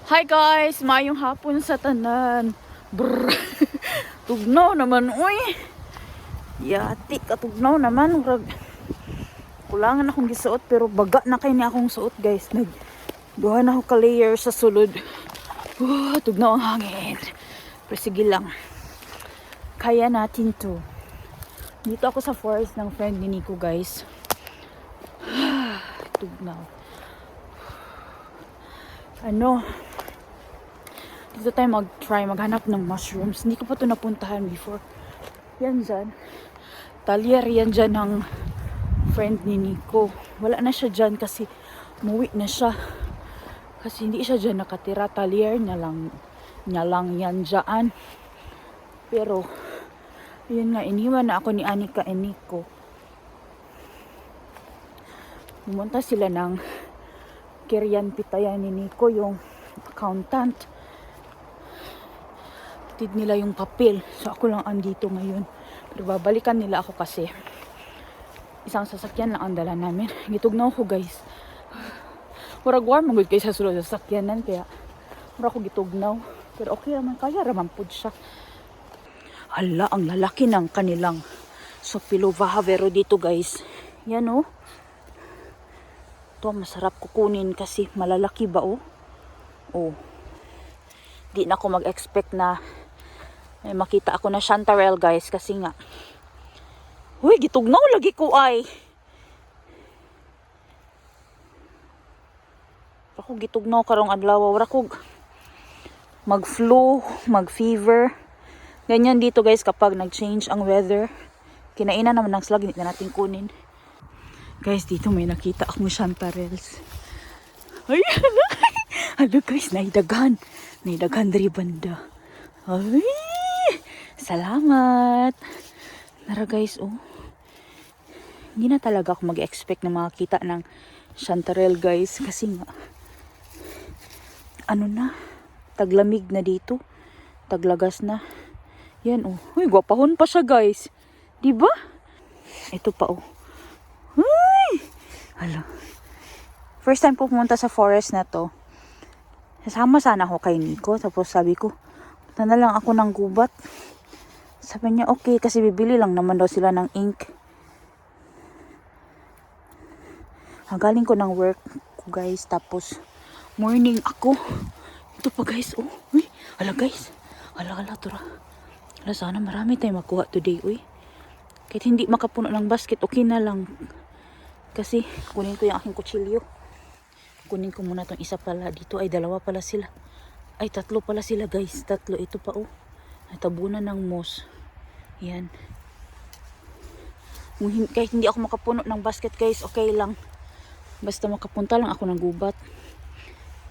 Hi guys! Mayong hapon sa tanan. Brrr. Tugnaw naman, uy. Yati ka tugnaw naman. Kulangan akong gisuot pero baga na kayo ni akong suot guys. Nagduha na ako ka-layer sa sulod. Tugnaw ang hangin. Pero sige lang. Kaya natin to. Dito ako sa forest ng friend ni Nico guys. Tugnaw. Dito tayo maghanap ng mushrooms. Hindi ko pa ito napuntahan before. Yan dyan. Talyer yan dyan ng friend ni Nico. Wala na siya dyan kasi umuwi na siya. Kasi hindi siya dyan nakatira. Talyer niya lang yan dyan. Pero, yun nga, iniwan na ako ni Anika and Nico. Pumunta sila ng Kirian Pitayan ni Nico, yung accountant. Tid nila yung papel. So ako lang andito ngayon. Pero babalikan nila ako kasi isang sasakyan lang ang dala namin. Gitugnaw ko guys. Murag warm magud kay sa sulod sa sasakyanan kaya mura ko gitugnaw. Pero okay naman, kaya raman pud siya. Hala, ang lalaki ng kanilang Sopilo Vahavero dito guys. Yan oh. Ito masarap kukunin kasi malalaki ba oh. Oh. Di na ako mag-expect na may makita ako na chanterelle guys kasi nga huy gitugnaw lagi ko ay ako gitugnaw karong adlaw wala ko mag-flu, mag-fever ganyan dito guys kapag nag-change ang weather. Kinainan naman ng slag, hindi na natin kunin guys. Dito may nakita akong chanterelles. Ay ano guys, naidaghan dari banda. Ay salamat. Nara guys, oh. Hindi na talaga ako mag-expect na makakita ng chanterelle guys. Kasi nga, taglamig na dito. Taglagas na. Yan, oh. Uy, gwapahon pa siya guys. Diba? Ito pa, oh. Uy! Hala. First time ko pumunta sa forest na to. Kasama sana ako kay Nico. Tapos sabi ko, punta na lang ako ng gubat. Sabi niya, okay, kasi bibili lang naman daw sila ng ink. Galing ko ng work ko, guys. Tapos, morning ako. Ito pa, guys. Oh, uy. Hala, guys. Hala, tura. Hala, sana marami tayong makuha today, uy. Kahit hindi makapuno ng basket, okay na lang. Kasi, kunin ko yung aking kutsilyo. Kunin ko muna itong isa pala. Dito ay dalawa pala sila. Ay, tatlo pala sila, guys. Tatlo. Ito pa, oh. Natabunan ng moss. Yan. Kahit hindi ako makapuno ng basket guys, okay lang. Basta makapunta lang ako ng gubat.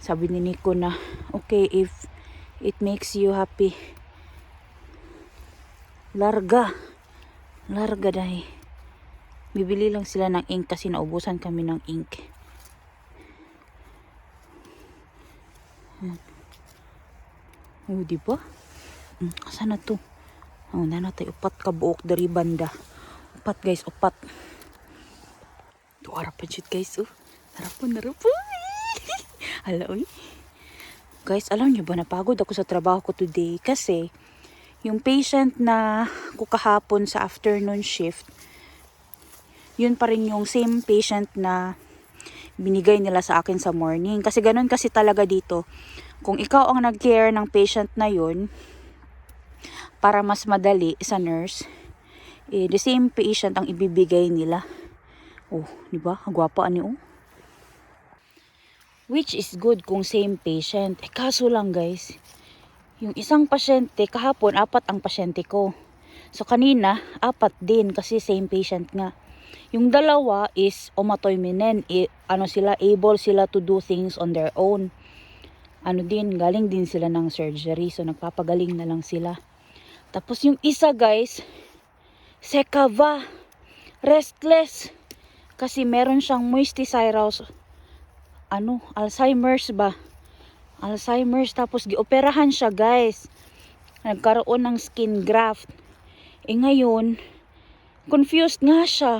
Sabi ni Nico na, okay, if it makes you happy. Larga dahil. Bibili lang sila ng ink kasi naubusan kami ng ink. Oh, diba? Asa na to? Na tayo upat ka buok dari banda. Upat guys, upat. Tuara pa jud guys, oh. Harapan. Hala, uy. Guys, alam niyo ba napagod ako sa trabaho ko today kasi yung patient na ko kahapon sa afternoon shift, yun pa rin yung same patient na binigay nila sa akin sa morning. Kasi ganun kasi talaga dito. Kung ikaw ang nag-care ng patient na yun, para mas madali sa nurse, the same patient ang ibibigay nila. Oh, di ba? Gwapa ani oh. Which is good kung same patient. Kaso lang guys, yung isang pasyente, kahapon 4 ang pasyente ko. So kanina, 4 din kasi same patient nga. Yung dalawa is omatoiminen. Able sila to do things on their own. Galing din sila ng surgery. So nagpapagaling na lang sila. Tapos yung isa guys, sekava, restless. Kasi meron siyang moistivirus, Alzheimer's ba? Alzheimer's, tapos gioperahan siya guys. Nagkaroon ng skin graft. Ngayon, confused nga siya.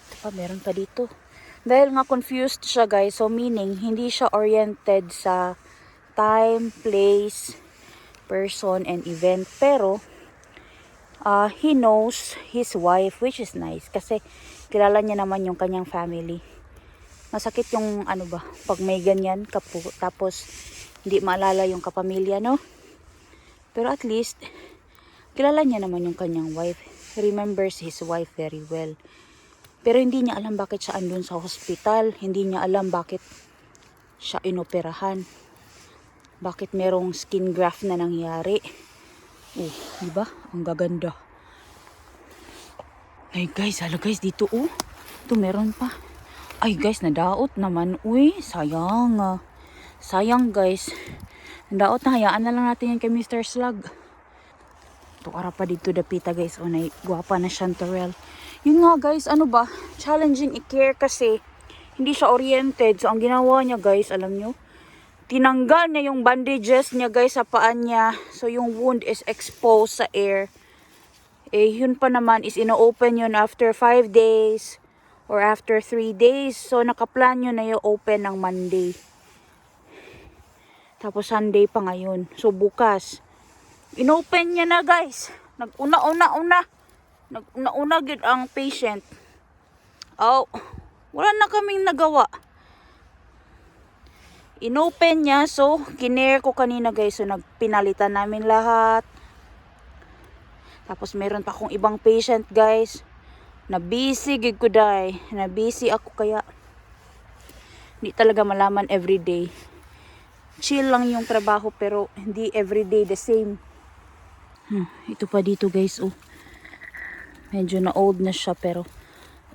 Ito pa, meron pa dito. Dahil nga confused siya guys, so meaning hindi siya oriented sa time, place, person, and event. Pero he knows his wife, which is nice kasi kilala niya naman yung kanyang family. Masakit yung ano ba, pag may ganyan kapo, tapos hindi maalala yung kapamilya, no? Pero at least kilala niya naman yung kanyang wife. He remembers his wife very well. Pero hindi niya alam bakit siya andun sa hospital. Hindi niya alam bakit siya inoperahan. Bakit merong skin graft na nangyari. Oh, diba? Ang gaganda. Ay guys, halo guys, dito oh. Ito meron pa. Ay guys, nadaot naman. Uy, sayang. Sayang guys. Nadaot na, hayaan na lang natin yan kay Mr. Slug. Ito, ara pa dito dapita guys. O, guwapa na Chanterelle. Yun nga guys, ano ba? Challenging i-care kasi hindi siya oriented. So, ang ginawa niya guys, alam nyo? Tinanggal niya yung bandages niya guys sa paan niya. So, yung wound is exposed sa air. Eh, yun pa naman is ino-open yun after 5 days or after 3 days. So, nakaplan yun na i-open ng Monday. Tapos, Sunday pa ngayon. So, bukas. Inopen niya na guys. Nag-una gid ang patient. Oh, wala na kaming nagawa. Inopen niya, so kinare ko kanina guys. So nagpinalitan namin lahat. Tapos meron pa akong ibang patient guys. Na busy gid ko dai. Na busy ako kaya hindi talaga malaman everyday. Chill lang yung trabaho pero hindi everyday the same. Ito pa dito guys oh. Medyo na old na siya pero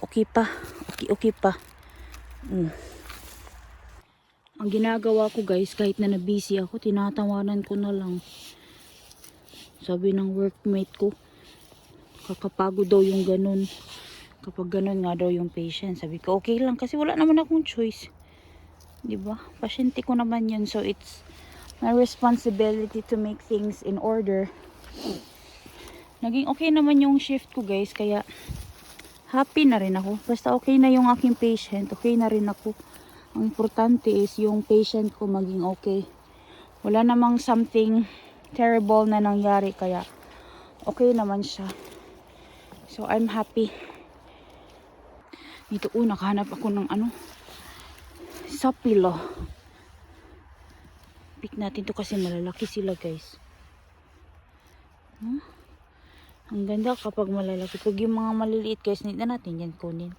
okay pa. Okay pa. Ang ginagawa ko guys, kahit na busy ako, tinatawanan ko na lang. Sabi ng workmate ko, kakapagod daw yung ganun. Kapag ganun nga daw yung patient. Sabi ko, okay lang kasi wala naman akong choice. Diba? Pasyente ko naman yun. So it's my responsibility to make things in order. Naging okay naman yung shift ko guys, kaya happy na rin ako. Basta okay na yung aking patient, okay na rin ako. Ang importante is yung patient ko maging okay. Wala namang something terrible na nangyari, kaya okay naman siya. So I'm happy. Dito nakahanap ako ng sapilo. Pick natin to kasi malalaki sila guys. Ang ganda kapag malalaki. Pag yung mga maliliit guys, need na natin yan kunin.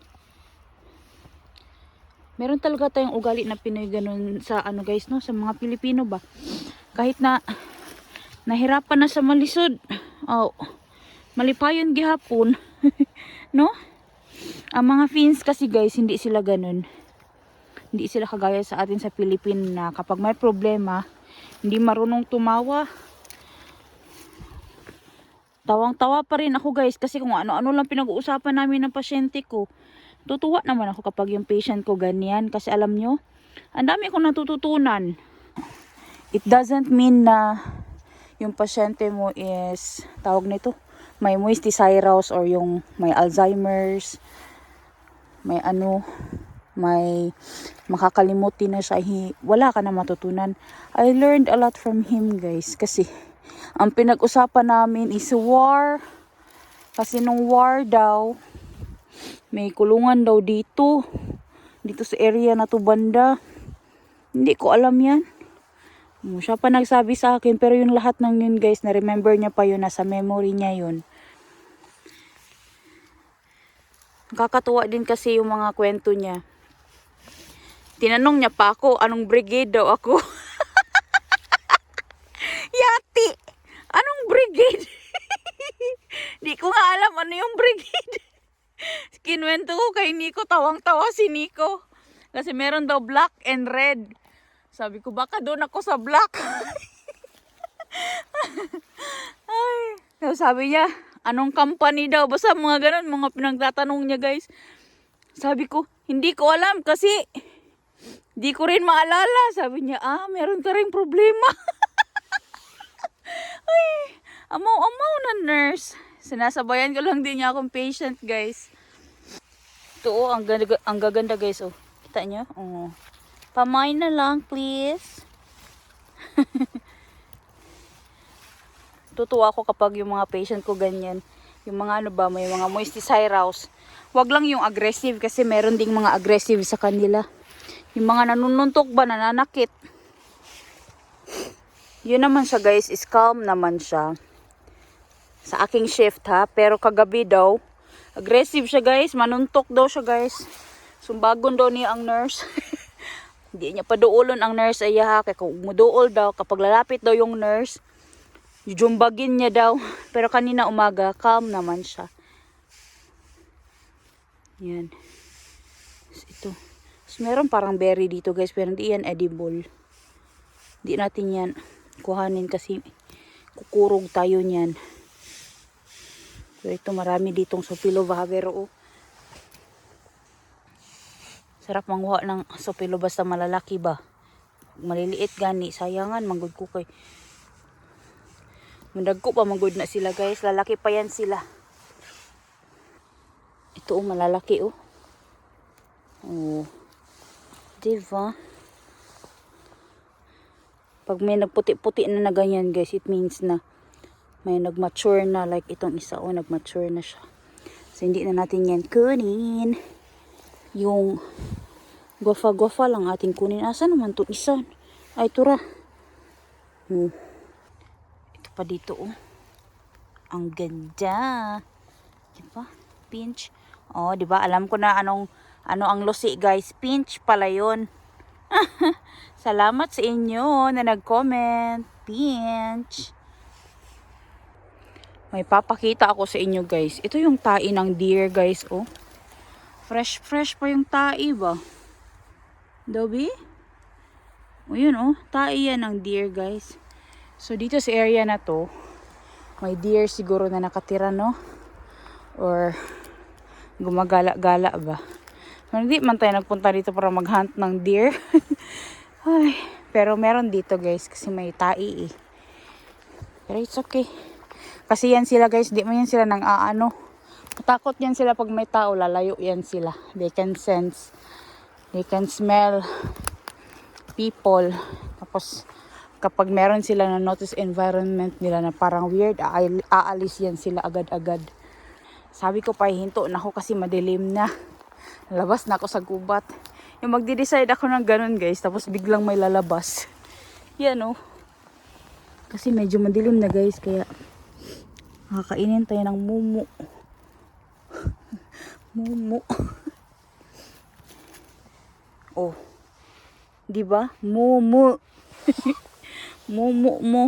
Meron talaga tayong ugali na Pinoy ganun sa guys, no? Sa mga Pilipino ba? Kahit na nahirapan na sa malisod. Oh, malipayon gihapon. No? Ang mga Finns kasi guys, hindi sila ganun. Hindi sila kagaya sa atin sa Pilipino na kapag may problema, hindi marunong tumawa. Tawang-tawa pa rin ako guys kasi kung ano-ano lang pinag-uusapan namin ng pasyente ko. Tutuwa naman ako kapag yung patient ko ganyan kasi alam nyo, ang dami akong natututunan. It doesn't mean na yung pasyente mo is, tawag nito, may moisty cirrhosis or yung may Alzheimer's, may may makakalimutin na siya. Wala ka na matutunan. I learned a lot from him guys kasi ang pinag-usapan namin is war. Kasi nung war daw, may kulungan daw dito. Dito sa area na to banda. Hindi ko alam yan. Siya pa nagsabi sa akin. Pero yung lahat ng yun guys, na-remember niya pa yun. Nasa memory niya yun. Nakakatuwa din kasi yung mga kwento niya. Tinanong niya pa ako, anong brigade daw ako? Yati! Anong brigade? Di ko nga alam ano yung brigade. Kinwento ko kay Nico, tawang-tawa si Nico. Kasi meron daw black and red. Sabi ko, baka doon ako sa black. Ay, sabi niya, anong company daw? Basta mga ganun, mga pinagtatanong niya guys. Sabi ko, hindi ko alam kasi di ko rin maalala. Sabi niya, meron ka rin problema. Ay, amaw-amaw na nurse. Sinasabayan ko lang din niya akong patient guys. Ito ang gaganda guys oh. Kita nyo? Oh. Pamay na lang, please. Tutuwa ako kapag yung mga patient ko ganyan. Yung mga ano ba, may mga moisturizers. Wag lang yung aggressive kasi meron ding mga aggressive sa kanila. Yung mga nanununtok ba, nananakit. Yun naman siya guys, is calm naman siya. Sa aking shift ha, pero kagabi daw, aggressive siya guys, manuntok daw siya guys. Sumbagon daw niya ang nurse. Hindi niya paduolon ang nurse ay ha, kaya kung muduol daw, kapag lalapit daw yung nurse, jumbagin niya daw. Pero kanina umaga, calm naman siya. Yan. Ito. So, meron parang berry dito guys, pero hindi yan edible. Hindi natin yan kuhanin kasi kukurog tayo niyan. So ito marami ditong Sopilo Bahavero. Oh. Sarap manguha ng Sopilo basta malalaki ba. Maliliit gani, sayangan manggod ko kay. Mandagko pa manggod na sila guys, lalaki pa yan sila. Ito malalaki oh. Oh. Diba? Pag may nagputi-puti na ganyan guys, it means na may nagmature na. Like itong isa oh, nagmature na siya. So hindi na natin yan kunin. Yung guafa-guafa lang ating kunin. Asa naman to isa? Ay tura. Ito pa dito oh. Ang ganda. Diba? Pinch. Oh, diba? Alam ko na ano ang lusi guys. Pinch pala yun. Salamat sa inyo na nag-comment. Pinch. May papakita ako sa inyo guys. Ito yung tae ng deer guys. Oh. Fresh pa yung tae ba? Dobi? O yun oh. Tae yan ng deer guys. So dito sa area na to, may deer siguro na nakatira no? Or gumagala-gala ba? Hindi man tayo nagpunta dito para mag-hunt ng deer. Ay, pero meron dito guys kasi may tae eh. Pero it's okay. Kasi yan sila guys, di man yan sila nang aano. Matakot yan sila pag may tao, lalayo yan sila. They can sense, they can smell people. Tapos kapag meron sila na notice environment nila na parang weird, aalis yan sila agad-agad. Sabi ko pa hinto na ako kasi madilim na. Labas na ako sa gubat. Yung magde-decide ako ng ganun guys, tapos biglang may lalabas. Yan oh. Kasi medyo madilim na guys, kaya kakainin tayo ng mumu. Mumu. Oh. 'Di ba? Mumu. Mumu mo.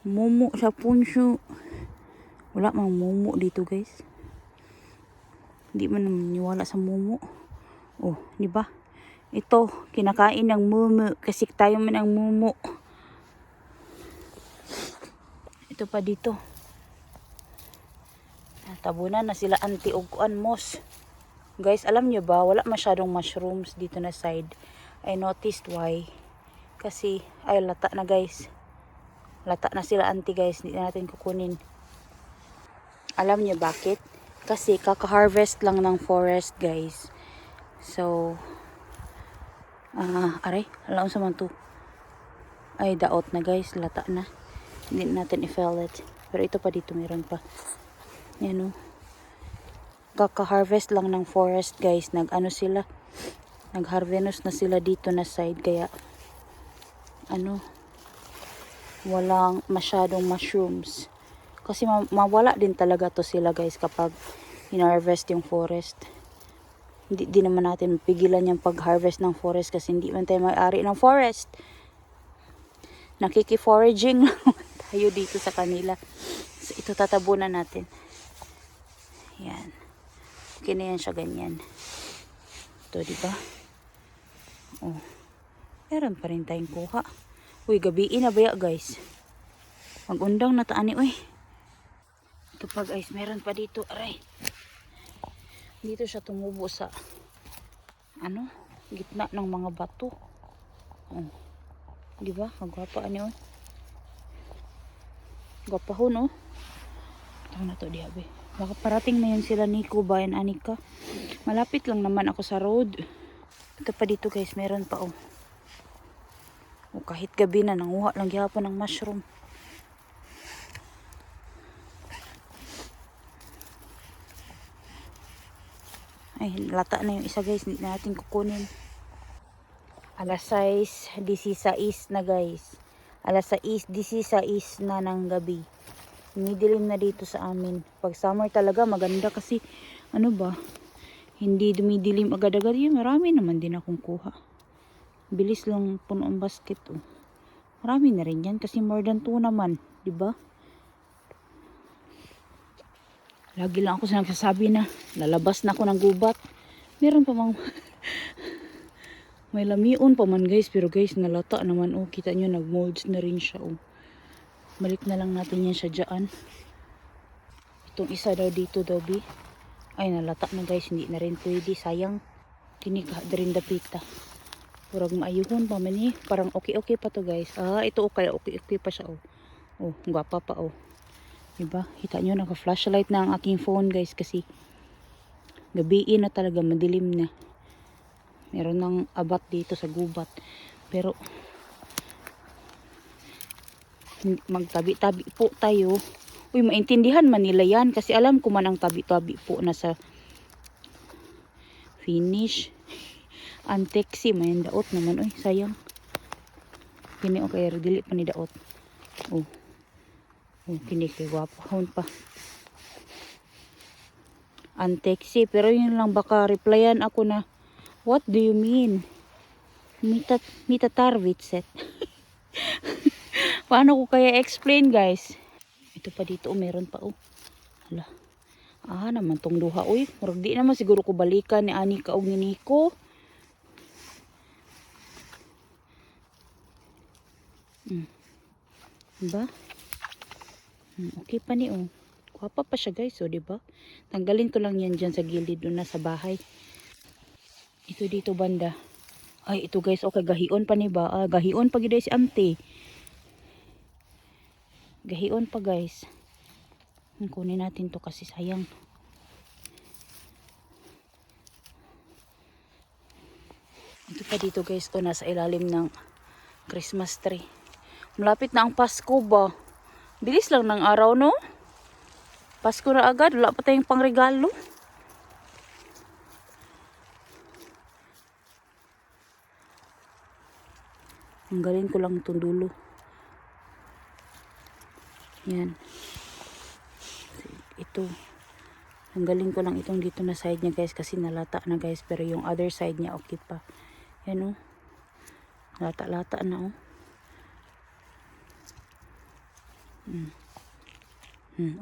Mumu sa punsyo. Wala mang mumu dito, guys. Hindi man maniwala sa mumu. Oh, 'di ba? Ito, kinakain ng mumu kasi tayo man ang mumu. Ito pa dito. Tabunan na sila anti og kuan mos. Guys, alam nyo ba, wala masyadong mushrooms dito na side. I noticed why. Kasi, ay lata na guys. Lata na sila anti guys, hindi na natin kukunin. Alam nyo bakit? Kasi kaka-harvest lang ng forest guys. So, aray, alam sa man to. Ay, daot na guys, lata na. Hindi natin i-fell it. Pero ito pa dito, meron pa. Yan o. Kaka-harvest lang ng forest guys. Nag-ano sila. Nag-harvest na sila dito na side. Kaya, walang masyadong mushrooms. Kasi mawala din talaga to sila guys kapag in-harvest yung forest. Hindi naman natin mapigilan yung pag-harvest ng forest kasi hindi man tayo may-ari ng forest. Nakiki-foraging lang tayo dito sa kanila. So, ito tatabunan natin. Yan. Okay na yan siya ganyan. Ito, diba? Oh. Meron pa rin tayong kuha. Uy, gabiin na ba guys? Mag-undang na taani, uy. Ito pa guys, meron pa dito. Aray. Dito siya tumubo sa gitna ng mga bato. Oh. Diba? Magwapa ano, oh. Gwapahon, oh. Ito na to, diabe. Baka parating na yun sila Nico ba and Anika. Malapit lang naman ako sa road. Ito pa dito guys, meron pa oh. O kahit gabi na, nanguha lang gyapon ng mushroom. Ay, lata na yung isa guys, hindi na natin kukunin. Alas 6:16 na guys. Alas 6:16 na ng gabi. Dumidilim na dito sa amin. Pag summer talaga maganda kasi ano ba, hindi dumidilim agad-agad. Yan, marami naman din akong kuha. Bilis lang puno ang basket oh. Marami na rin yan kasi more than 2 naman, di ba? Lagi lang ako sa nagsasabi na lalabas na ako ng gubat. Meron pa mang may lamion pa man guys, pero guys nalata naman oh. Kita nyo nag-molds na rin siya oh. Balik na lang natin yan siya dyan. Itong isa daw dito daw bi. Ay nalata na guys, hindi na rin pwede, sayang. Tinika rin dapita. Purag maayuhon pa man eh. Parang okay pa to guys. Ah, ito okay pa siya oh. Oh, gwapa pa oh. Diba? Kita nyo, naka-flashlight na ang aking phone guys kasi gabiin na talaga, madilim na. Meron ng abat dito sa gubat. Pero magtabi-tabi po tayo. Uy, maintindihan man nila yan kasi alam ko man ang tabi-tabi po na sa finish. Antexi, may daot naman. Uy, sayang. Kini okay, dili pa ni daot. Oh. Oh, kini kay guwapo. Hon pa. Antexi, pero yun lang baka replyan ako na, what do you mean? Mita tarvitset. Paano ko kaya explain guys? Ito pa dito, oh, meron pa oh. Hala. Ah, naman tong duha. Uy, murag di naman siguro ko balikan ni Ani ka og ni Nico. Diba? Okay pa ni oh. Kuwapa pa siya guys oh, diba? Tanggalin ko lang yan dyan sa gilid doon na sa bahay. Ito dito banda. Ay, ito guys, okay, gahion pa ni ba? Ah, gahion pa gid si auntie. Gahion pa guys. Kunin natin to kasi sayang. Ito pa dito guys, to nasa ilalim ng Christmas tree. Malapit na ang Pasko ba? Bilis lang ng araw no? Pasko na agad, wala pa tayong pangregalo. Tanggalin ko lang itong dulo. Yan. Ito. Tanggalin ko lang itong dito na side niya guys kasi nalata na guys. Pero yung other side niya okay pa. Yan oh. Lata-lata na oh.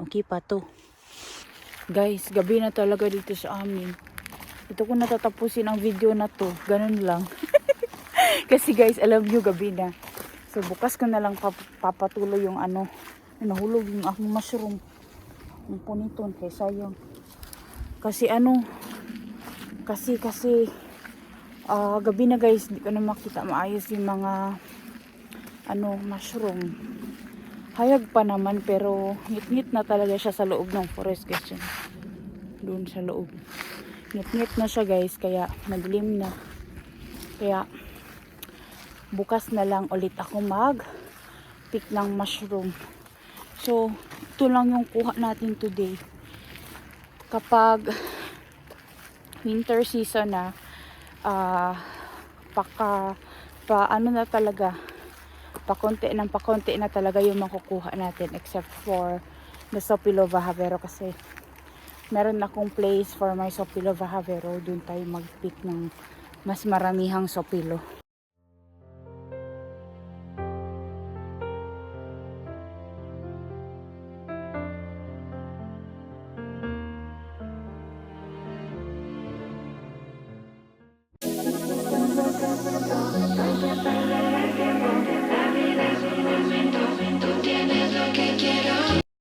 Okay pa to. Guys, gabi na talaga dito sa amin. Ito ko natatapusin ang video na to. Ganun lang. Kasi guys, alam nyo gabi na. So bukas ko na lang papatuloy yung ano. Nahulog yung aking mushroom. Yung puniton kay sayang. Kasi ano. Kasi gabi na guys. Di ko na makita maayos yung mga mushroom. Hayag pa naman pero ngit-ngit na talaga siya sa loob ng forest guys. Doon sa loob. Ngit-ngit na siya guys kaya naglim na. Kaya bukas na lang ulit ako mag-pick ng mushroom. So ito lang yung kuha natin today. Kapag winter season na ano na talaga, pakonti na talaga yung makukuha natin except for the Sopilova Havero kasi meron akong place for my Sopilova Havero. Doon tayo mag-pick ng mas maramihang Sopilo.